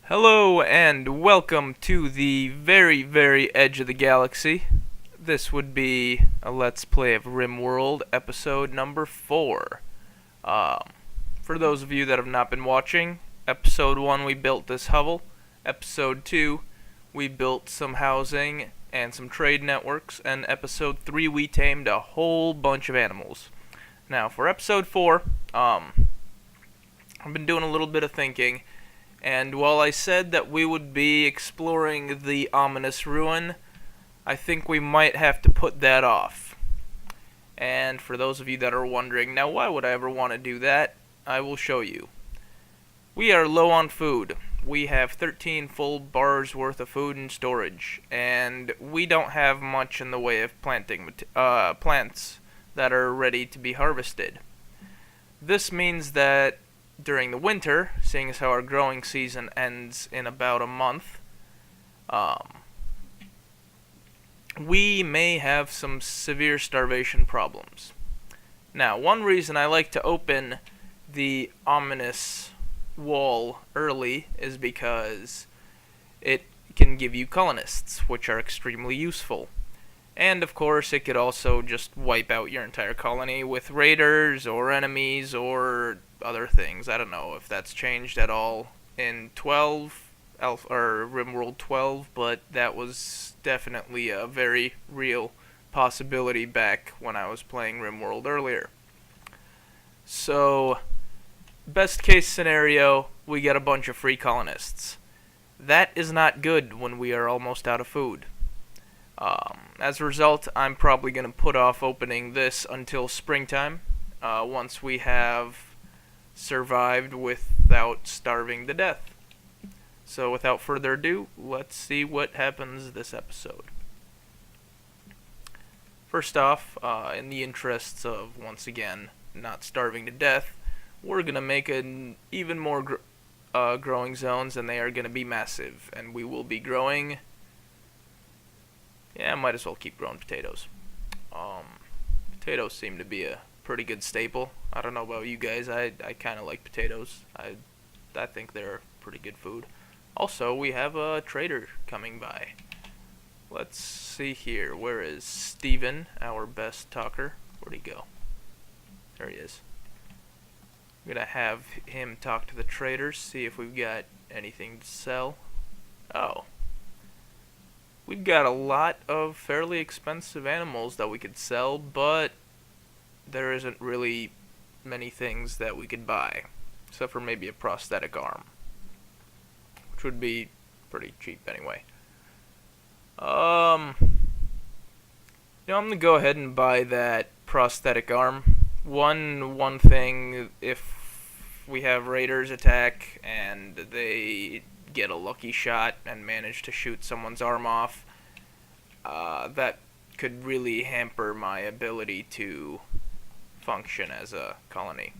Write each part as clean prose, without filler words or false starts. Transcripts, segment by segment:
Hello and welcome to the very, very edge of the galaxy. This would be a Let's Play of RimWorld, episode number 4. For those of you that have not been watching, episode 1 we built this hovel. Episode 2 we built some housing and some trade networks. And episode 3 we tamed a whole bunch of animals. Now for episode 4, I've been doing a little bit of thinking. And while I said that we would be exploring the ominous ruin, I think we might have to put that off. And for those of you that are wondering, now why would I ever want to do that? I will show you. We are low on food. We have 13 full bars worth of food in storage, and we don't have much in the way of planting plants that are ready to be harvested. This means that during the winter, seeing as how our growing season ends in about a month, we may have some severe starvation problems. Now, one reason I like to open the ominous wall early is because it can give you colonists, which are extremely useful. And of course, it could also just wipe out your entire colony with raiders or enemies or other things. I don't know if that's changed at all in 12 or RimWorld 12, but that was definitely a very real possibility back when I was playing RimWorld earlier. So, best case scenario, we get a bunch of free colonists. That is not good when we are almost out of food. As a result, I'm probably going to put off opening this until springtime, once we have survived without starving to death. So without further ado, let's see what happens this episode. First off, in the interests of, once again, not starving to death, we're going to make an even more growing zones, and they are going to be massive, and we will be growing. Yeah, I might as well keep growing potatoes. Potatoes seem to be a pretty good staple. I don't know about you guys. I kind of like potatoes. I think they're pretty good food. Also, we have a trader coming by. Let's see here. Where is Steven, our best talker? Where'd he go? There he is. I'm gonna have him talk to the traders, see if we've got anything to sell. Oh. We've got a lot of fairly expensive animals that we could sell, but there isn't really many things that we could buy, except for maybe a prosthetic arm, which would be pretty cheap anyway. I'm gonna go ahead and buy that prosthetic arm. One thing, if we have raiders attack and they get a lucky shot and manage to shoot someone's arm off, that could really hamper my ability to function as a colony.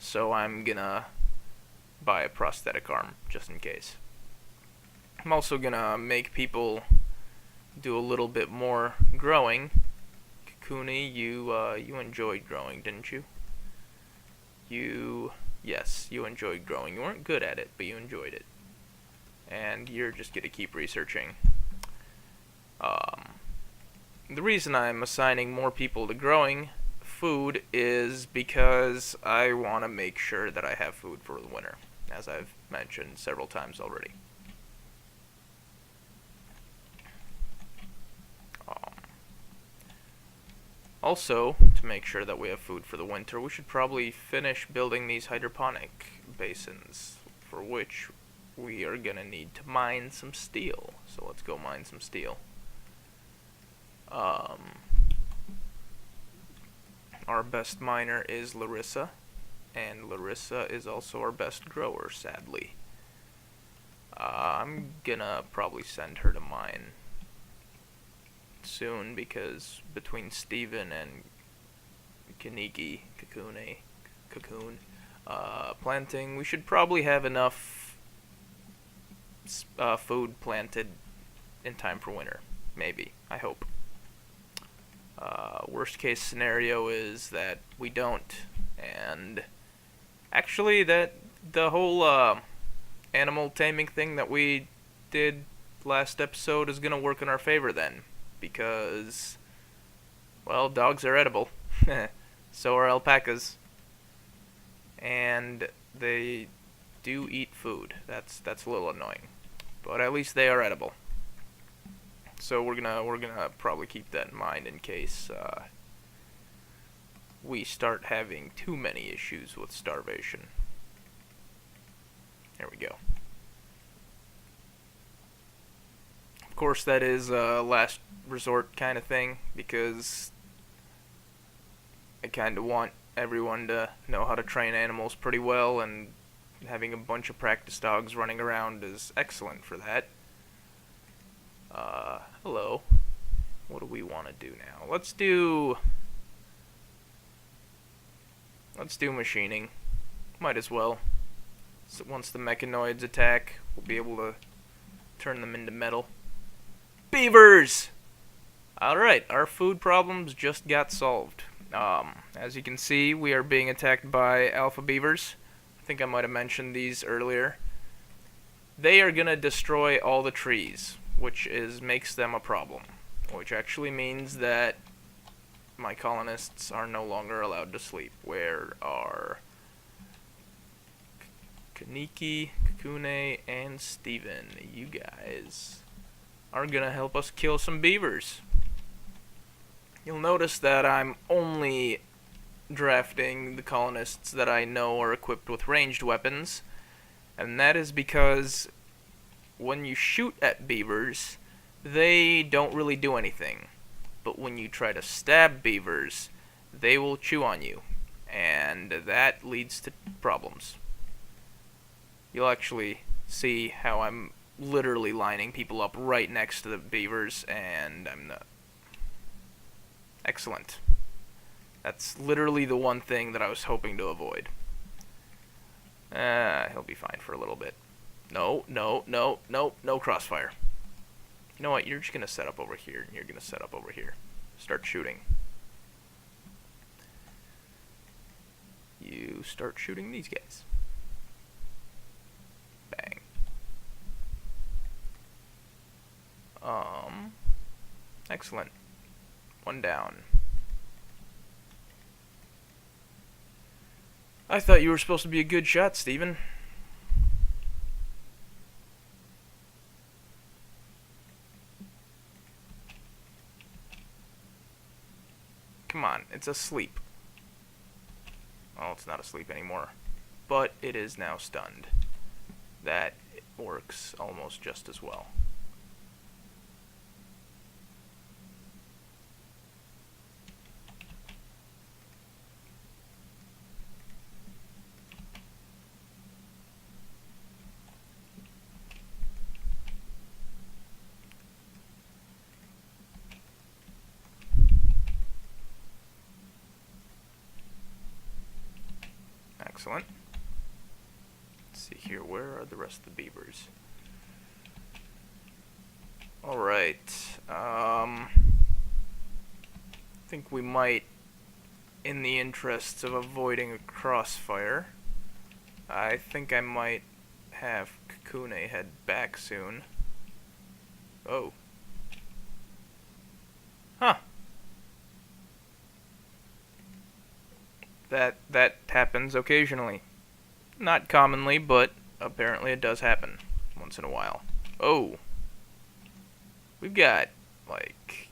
So I'm gonna buy a prosthetic arm just in case. I'm also gonna make people do a little bit more growing. Kakuni, you enjoyed growing, didn't you? Yes, you enjoyed growing. You weren't good at it, but you enjoyed it. And you're just going to keep researching. The reason I'm assigning more people to growing food is because I want to make sure that I have food for the winter, as I've mentioned several times already. Also, to make sure that we have food for the winter, we should probably finish building these hydroponic basins, for which we are going to need to mine some steel. So let's go mine some steel. Our best miner is Larissa, and Larissa is also our best grower, sadly. I'm gonna probably send her to mine soon, because between Steven and Cocoon planting, we should probably have enough food planted in time for winter. Maybe. I hope. Worst case scenario is that we don't, and actually that the whole animal taming thing that we did last episode is gonna work in our favor then, because, well, dogs are edible. So are alpacas. And they do eat food. That's a little annoying, but at least they are edible. So we're gonna probably keep that in mind in case we start having too many issues with starvation. There we go. Of course, that is a last resort kind of thing, because I kind of want everyone to know how to train animals pretty well, and having a bunch of practice dogs running around is excellent for that. Hello. What do we want to do now? Let's do machining. Might as well. So once the mechanoids attack, we'll be able to turn them into metal. Beavers! Alright, our food problems just got solved. As you can see, we are being attacked by alpha beavers. I think I might have mentioned these earlier. They are gonna destroy all the trees, which makes them a problem. Which actually means that my colonists are no longer allowed to sleep. Where are Kaniki, Kakune, and Steven? You guys are gonna help us kill some beavers. You'll notice that I'm only drafting the colonists that I know are equipped with ranged weapons, and that is because when you shoot at beavers, they don't really do anything. But when you try to stab beavers, they will chew on you, and that leads to problems. You'll actually see how I'm literally lining people up right next to the beavers, and I'm not. Excellent. That's literally the one thing that I was hoping to avoid. He'll be fine for a little bit. No crossfire. You know what, you're just gonna set up over here, and you're gonna set up over here. Start shooting. You start shooting these guys. Bang. Excellent. One down. I thought you were supposed to be a good shot, Steven. Come on, it's asleep. Well, it's not asleep anymore, but it is now stunned. That works almost just as well. Excellent. Let's see here, where are the rest of the beavers? Alright, I think we might, in the interests of avoiding a crossfire, I think I might have Kakune head back soon. Oh. Huh. That happens occasionally. Not commonly, but apparently it does happen once in a while. Oh. We've got, like,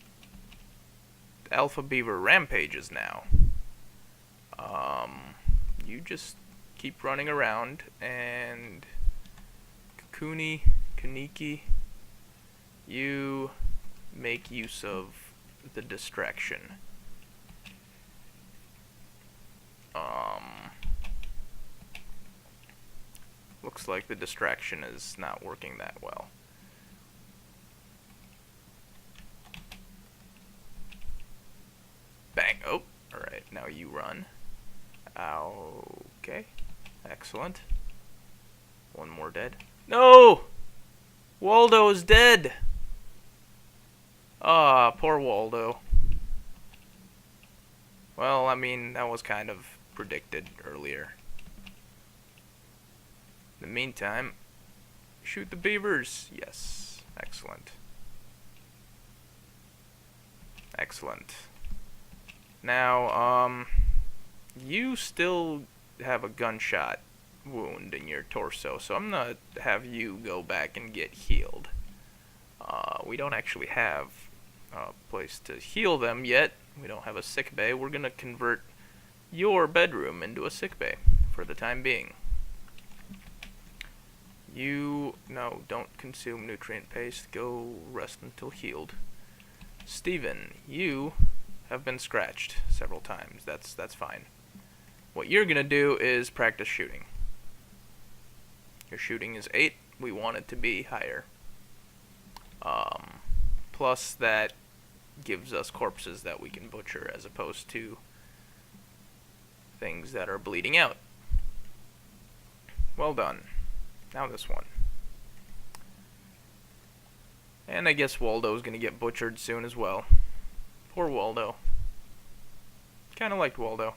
alpha beaver rampages now. You just keep running around, and Kakuni, Kaniki, you make use of the distraction. Looks like the distraction is not working that well. Bang. Oh, alright, now you run. Okay. Excellent. One more dead. No! Waldo is dead! Ah, poor Waldo. Well, I mean, that was kind of predicted earlier. In the meantime, Shoot the beavers. Yes. Excellent. Excellent. Now, you still have a gunshot wound in your torso, so I'm gonna have you go back and get healed. We don't actually have a place to heal them yet. We don't have a sick bay. We're gonna convert your bedroom into a sick bay for the time being. No, don't consume nutrient paste. Go rest until healed. Steven, you have been scratched several times. That's fine. What you're gonna do is practice shooting. Your shooting is 8. We want it to be higher. Plus that gives us corpses that we can butcher as opposed to things that are bleeding out. Well done. Now this one. And I guess Waldo's gonna get butchered soon as well. Poor Waldo. Kinda liked Waldo.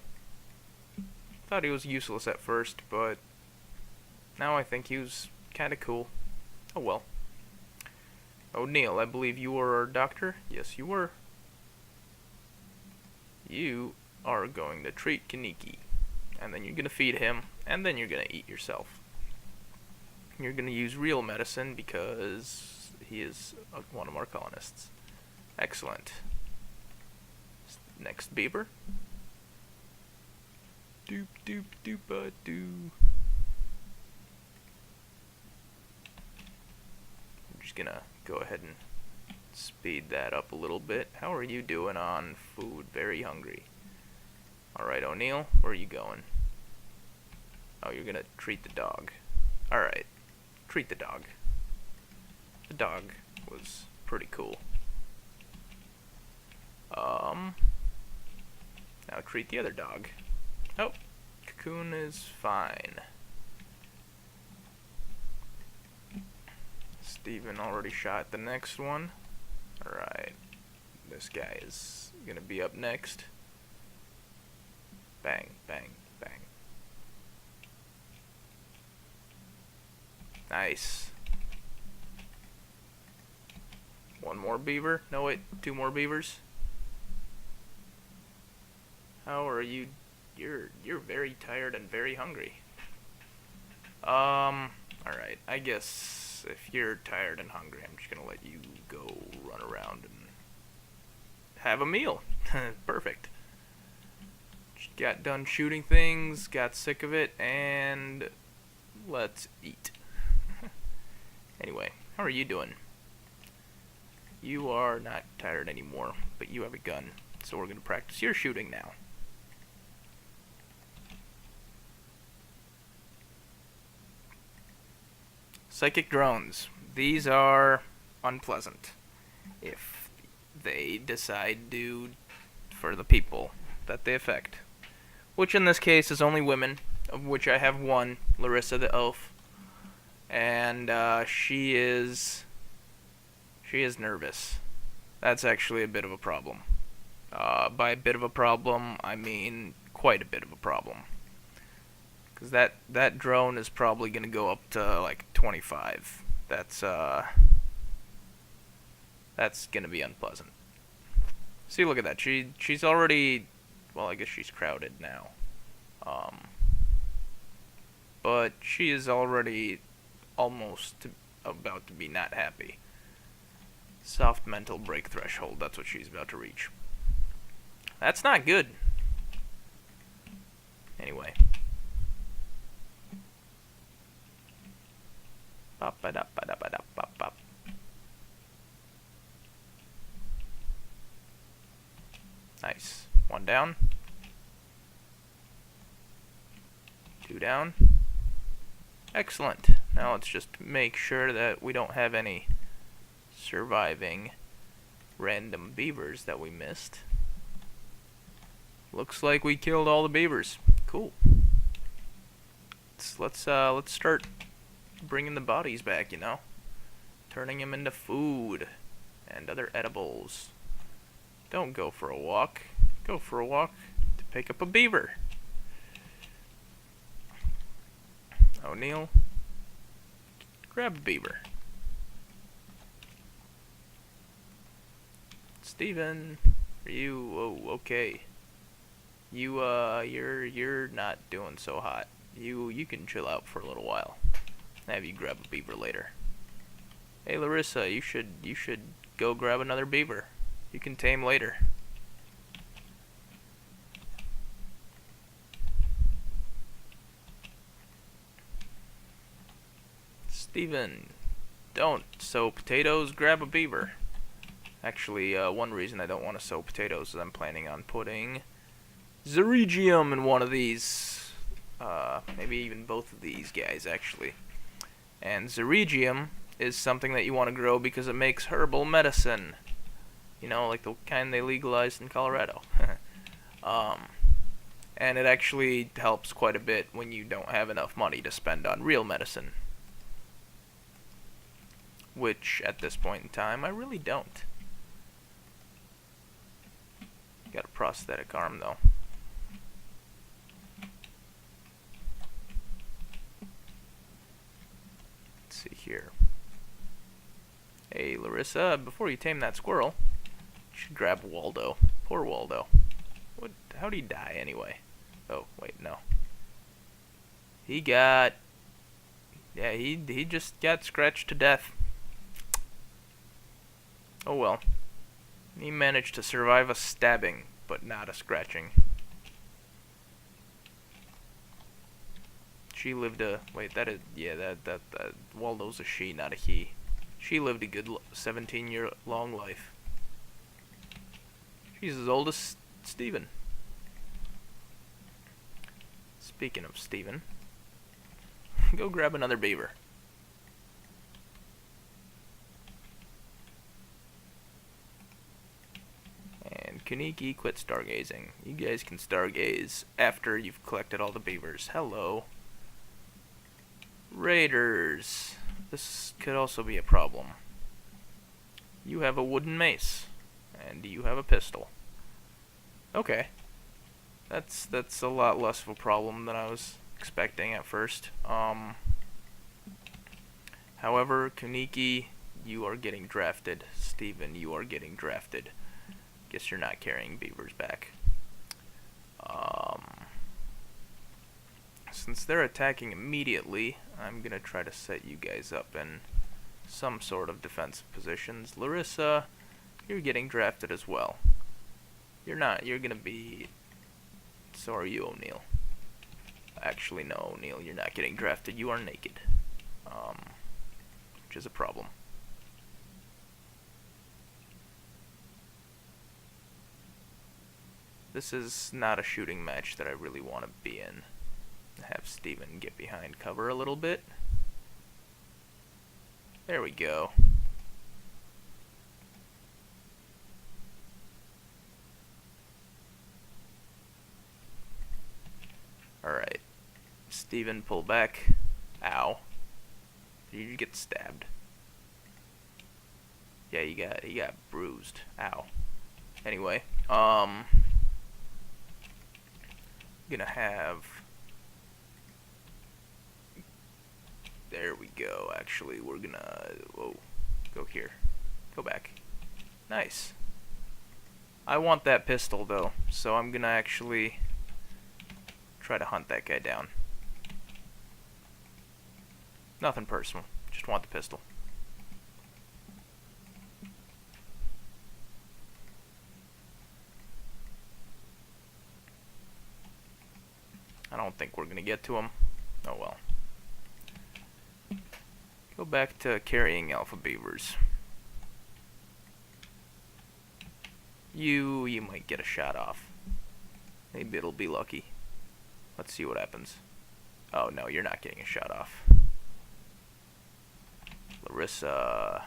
Thought he was useless at first, but now I think he was kinda cool. Oh well. O'Neill, I believe you were our doctor? Yes, you were. You are going to treat Kaneki. And then you're gonna feed him, and then you're gonna eat yourself. You're gonna use real medicine because he is one of our colonists. Excellent. Next beaver. Doop doop doop doo. I'm just gonna go ahead and speed that up a little bit. How are you doing on food? Very hungry. Alright, O'Neill, where are you going? Oh, you're gonna treat the dog. Alright, treat the dog. The dog was pretty cool. Now treat the other dog. Oh, Cocoon is fine. Steven already shot the next one. Alright, this guy is gonna be up next. Bang, bang, bang. Nice. One more beaver? No, wait, 2 more beavers? How are you? You're very tired and very hungry. Alright, I guess if you're tired and hungry, I'm just gonna let you go run around and have a meal. Perfect. Just got done shooting things, got sick of it, and let's eat. Anyway, how are you doing? You are not tired anymore, but you have a gun, so we're gonna practice your shooting now. Psychic drones. These are unpleasant if they decide to for the people that they affect. Which in this case is only women, of which I have one, Larissa the elf. And she is nervous. That's actually a bit of a problem. By a bit of a problem, I mean quite a bit of a problem. Because that drone is probably going to go up to like 25. That's going to be unpleasant. See, look at that. She's already, well, I guess she's crowded now. But she is already almost about to be not happy. Soft mental break threshold, that's what she's about to reach. That's not good. Anyway. Nice. 1 down. 2 down. Excellent. Now let's just make sure that we don't have any surviving random beavers that we missed. Looks like we killed all the beavers. Cool. Let's start bringing the bodies back, you know, turning them into food and other edibles. Don't go for a walk. Go for a walk to pick up a beaver. O'Neill, Grab a beaver. Steven, are you? Oh, okay. You're not doing so hot. You can chill out for a little while. Have you grab a beaver later. Hey Larissa, you should go grab another beaver. You can tame later. Steven, don't sow potatoes, grab a beaver. Actually, one reason I don't want to sow potatoes is I'm planning on putting Zeregium in one of these. Maybe even both of these guys, actually. And Zeregium is something that you want to grow because it makes herbal medicine. You know, like the kind they legalized in Colorado. And it actually helps quite a bit when you don't have enough money to spend on real medicine. Which, at this point in time, I really don't. Got a prosthetic arm, though. Let's see here. Hey, Larissa, before you tame that squirrel, you should grab Waldo. Poor Waldo. How'd he die, anyway? Oh, wait, no. He just got scratched to death. Oh well. He managed to survive a stabbing, but not a scratching. She lived a... Wait, that is... Yeah, that Waldo's a she, not a he. She lived a good 17-year-long life. She's as old as Steven. Speaking of Steven, go grab another beaver. And Kaniki, quit stargazing. You guys can stargaze after you've collected all the beavers. Hello. Raiders. This could also be a problem. You have a wooden mace. And you have a pistol. Okay. That's a lot less of a problem than I was expecting at first. However, Kaniki, you are getting drafted. Steven, you are getting drafted. Guess you're not carrying beavers back. Since they're attacking immediately, I'm gonna try to set you guys up in some sort of defensive positions. Larissa, you're getting drafted as well. You're not. You're gonna be... So are you, O'Neill. Actually, no, O'Neill, you're not getting drafted. You are naked. Which is a problem. This is not a shooting match that I really want to be in. Have Steven get behind cover a little bit. There we go. Alright. Steven, pull back. Ow. Did you get stabbed? Yeah, he got bruised. Ow. Anyway, gonna have... There we go. Actually, we're gonna... Whoa. Go here. Go back. Nice. I want that pistol, though, so I'm gonna actually try to hunt that guy down. Nothing personal. Just want the pistol. I don't think we're gonna get to him. Oh well. Go back to carrying alpha beavers. You might get a shot off. Maybe it'll be lucky. Let's see what happens. Oh no, you're not getting a shot off. Larissa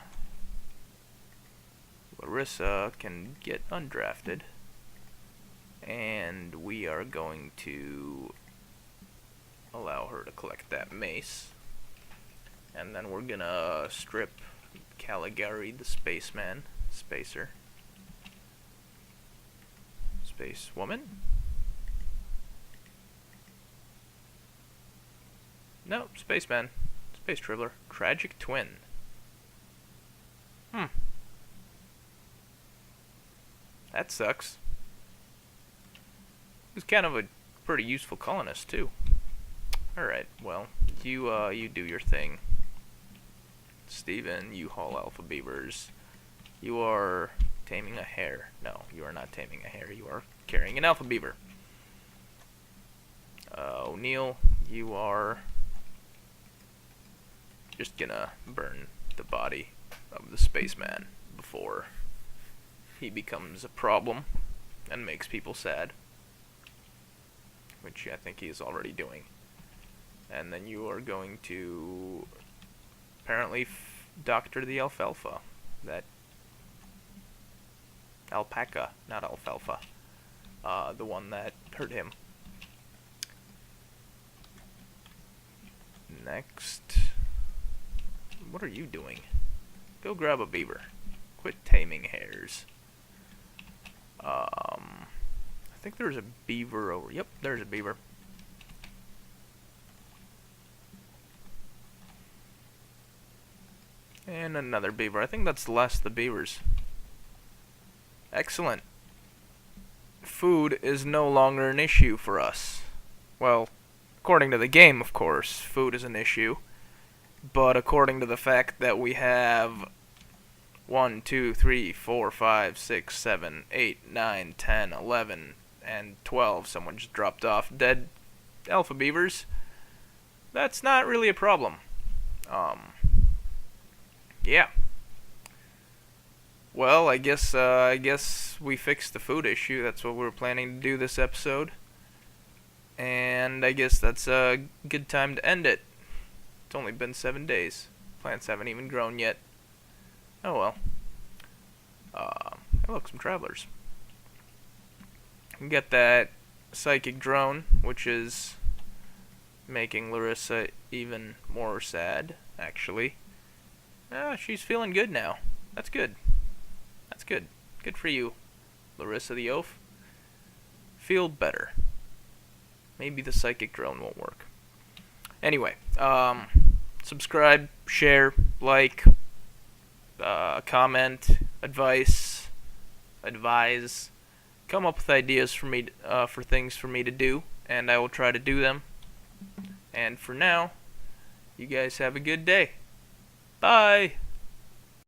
can get undrafted. And we are going to allow her to collect that mace. And then we're gonna strip Caligari, the spaceman, spacer, space woman. No, spaceman, Space Traveler. Tragic Twin. That sucks. He's kind of a pretty useful colonist, too. Alright, well, you do your thing. Steven, you haul alpha beavers. You are taming a hare. No, you are not taming a hare. You are carrying an alpha beaver. O'Neill, you are just gonna burn the body of the spaceman before he becomes a problem and makes people sad, which I think he is already doing. And then you are going to apparently doctor the alfalfa. That alpaca, not alfalfa. The one that hurt him. Next. What are you doing? Go grab a beaver. Quit taming hares. I think there's a beaver over. Yep, there's a beaver. And another beaver. I think that's the last of the beavers. Excellent. Food is no longer an issue for us. Well, according to the game, of course, food is an issue. But according to the fact that we have 1, 2, 3, 4, 5, 6, 7, 8, 9, 10, 11, and 12, someone just dropped off, dead alpha beavers, that's not really a problem. Yeah. Well, I guess we fixed the food issue. That's what we were planning to do this episode. And I guess that's a good time to end it. It's only been 7 days. Plants haven't even grown yet. Oh well. Hey, look, some travelers. We get that psychic drone, which is making Larissa even more sad, actually. She's feeling good now. That's good. That's good. Good for you, Larissa the Oaf. Feel better. Maybe the psychic drone won't work. Anyway, subscribe, share, like, comment, advice, advise. Come up with ideas for me, for things for me to do, and I will try to do them. And for now, you guys have a good day. Bye!